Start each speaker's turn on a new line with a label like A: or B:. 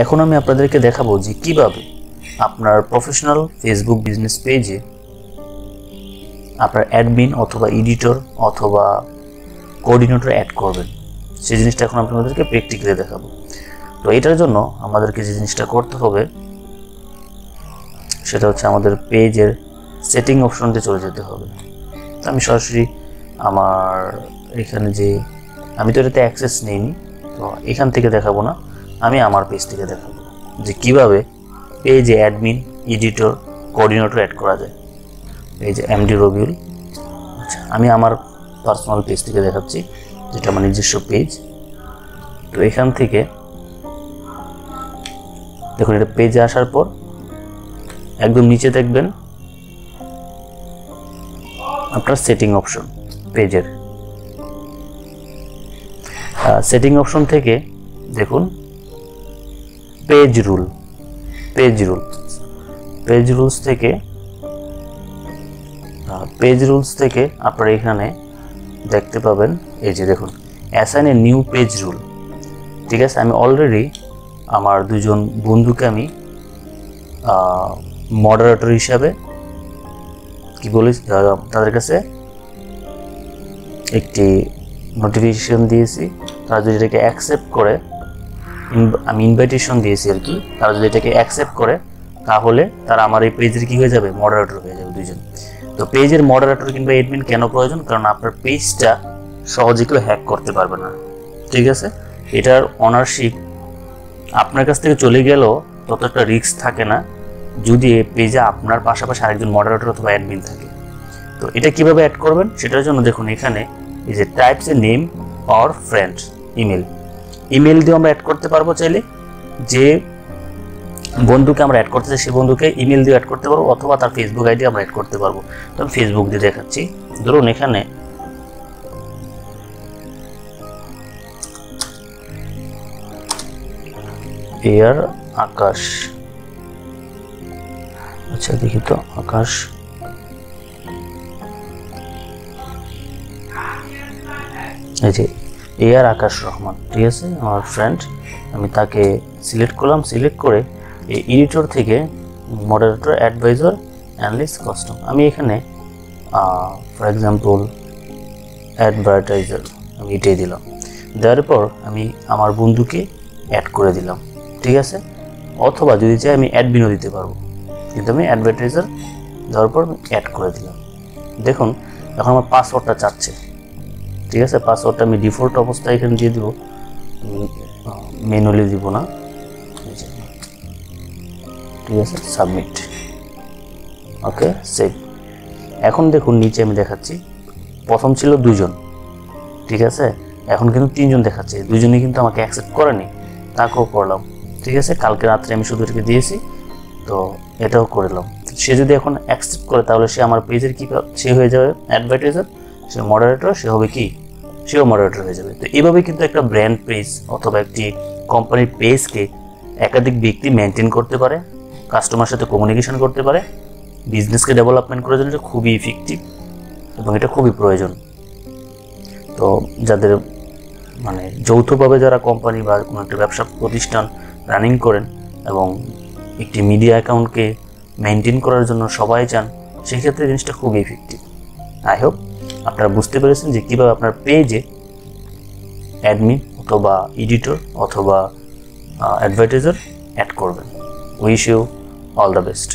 A: এখন আমি আপনাদেরকে দেখাবো যে কিভাবে আপনার প্রফেশনাল ফেসবুক বিজনেস পেজে আপনার অ্যাডমিন অথবা এডিটর অথবা কোঅর্ডিনেটর অ্যাড করবেন। সেই জিনিসটা এখন আপনাদেরকে প্র্যাকটিক্যালি দেখাবো। তো এটার জন্য আমাদেরকে যে জিনিসটা করতে হবে সেটা হচ্ছে আমাদের পেজের সেটিং অপশনতে চলে যেতে হবে। তো আমি সরাসরি আমার এখানে যে আমি তো এটাতে অ্যাক্সেস নেইনি, তো এখান থেকে দেখাবো না, আমি আমার পেজ থেকে দেখাবো যে কিভাবে পেজে অ্যাডমিন এডিটর কোঅর্ডিনেটর অ্যাড করা যায়। এই যে এমডি রবিউল। আচ্ছা, আমি আমার পার্সোনাল পেজ থেকে দেখাচ্ছি, যেটা আমার নিজস্ব পেজ। তো এখান থেকে দেখুন, এটা পেজে আসার পর একদম নিচে দেখবেন আপনার সেটিং অপশন। পেজের সেটিং অপশন থেকে দেখুন পেজ রুলস থেকে আপনারা এখানে দেখতে পাবেন, এই যে দেখুন assign a new page rule. ঠিক আছে, আমি অলরেডি আমার দুজন বন্ধুকে আমি মডারেটর হিসাবে কি বলি তাদের কাছে একটি নোটিফিকেশন দিয়েছি। তারা যদি এটাকে অ্যাকসেপ্ট করে, আমি ইনভাইটেশন দিয়েছি আর কি, তারা যদি এটাকে অ্যাকসেপ্ট করে তাহলে তারা আমার এই পেজের কি হয়ে যাবে, মডারেটর হয়ে যাবে দুইজন। তো পেজের মডারেটর কিংবা অ্যাডমিন কেন প্রয়োজন? কারণ আপনার পেজটা সহজে কেউ হ্যাক করতে পারবে না। ঠিক আছে, এটার অনারশিপ আপনার কাছ থেকে চলে গেলেও তত একটা রিস্ক থাকে না যদি এই পেজে আপনার পাশাপাশি আরেকজন মডারেটর অথবা অ্যাডমিন থাকে। তো এটা কিভাবে অ্যাড করবেন সেটার জন্য দেখুন এখানে এই যে types a name or friend email দিয়ে আমরা অ্যাড করতে পারবো। চাইলে যে বন্ধুকে আমরা অ্যাড করতে চাই সেই বন্ধুকে ইমেল দিয়ে অ্যাড করতে পারবো, অথবা তার ফেসবুক আইডি আমরা অ্যাড করতে পারবো। তো আমি ফেসবুক দিয়ে দেখাচ্ছি। ধরুন এখানে এয়ার আকাশ, আচ্ছা দেখি তো আকাশ, এই যে এয়ার আকাশ রহমান। ঠিক আছে, আমার ফ্রেন্ড, আমি তাকে সিলেক্ট করলাম। সিলেক্ট করে এই এডিটর থেকে মডারেটর অ্যাডভাইজার অ্যানালিস্ট কাস্টম, আমি এখানে ফর এক্সাম্পল অ্যাডভার্টাইজার আমি এটাই দিলাম। দেওয়ার পর আমি আমার বন্ধুকে অ্যাড করে দিলাম। ঠিক আছে, অথবা যদি চাই আমি অ্যাডমিনও দিতে পারবো, কিন্তু আমি অ্যাডভার্টাইজার দেওয়ার পর আমি অ্যাড করে দিলাম। দেখুন এখন আমার পাসওয়ার্ডটা চাচ্ছে। ঠিক আছে, পাসওয়ার্ডটা আমি ডিফল্ট অবস্থায় এখানে দিয়ে দিব, ম্যানুয়ালি দিব না। ঠিক আছে, সাবমিট, ওকে, সেভ। এখন দেখুন নিচে আমি দেখাচ্ছি, প্রথম ছিল দুজন, ঠিক আছে, এখন কিন্তু তিনজন দেখাচ্ছে। দুজনেই কিন্তু আমাকে অ্যাকসেপ্ট করেনি, তাকেও করলাম। ঠিক আছে, কালকে রাত্রে আমি শুধু এটাকে দিয়েছি, তো এটাও করলাম। সে যদি এখন অ্যাকসেপ্ট করে তাহলে সে আমার পেজের কি, সে হয়ে যাবে অ্যাডভার্টাইজার, সে মডারেটর, সে হবে কি, সেও মডারেটর হয়ে যাবে। তো এইভাবে কিন্তু একটা ব্র্যান্ড পেজ অথবা একটি কোম্পানির পেজকে একাধিক ব্যক্তি মেনটেন করতে পারে, কাস্টমার সাথে কমিউনিকেশন করতে পারে, বিজনেসকে ডেভেলপমেন্ট করার জন্য এটা খুবই ইফেক্টিভ এবং এটা খুবই প্রয়োজন। তো যাদের মানে যৌথভাবে যারা কোম্পানি বা কোনো একটা ব্যবসা প্রতিষ্ঠান রানিং করেন এবং একটি মিডিয়া অ্যাকাউন্টকে মেনটেন করার জন্য সবাই চান, সেক্ষেত্রে জিনিসটা খুবই ইফেক্টিভ। আই হোপ আপনারা বুঝতে পেরেছেন যে কীভাবে আপনার পেজে অ্যাডমিন অথবা এডিটর অথবা অ্যাডভার্টাইজার অ্যাড করবেন। Wish you all the best.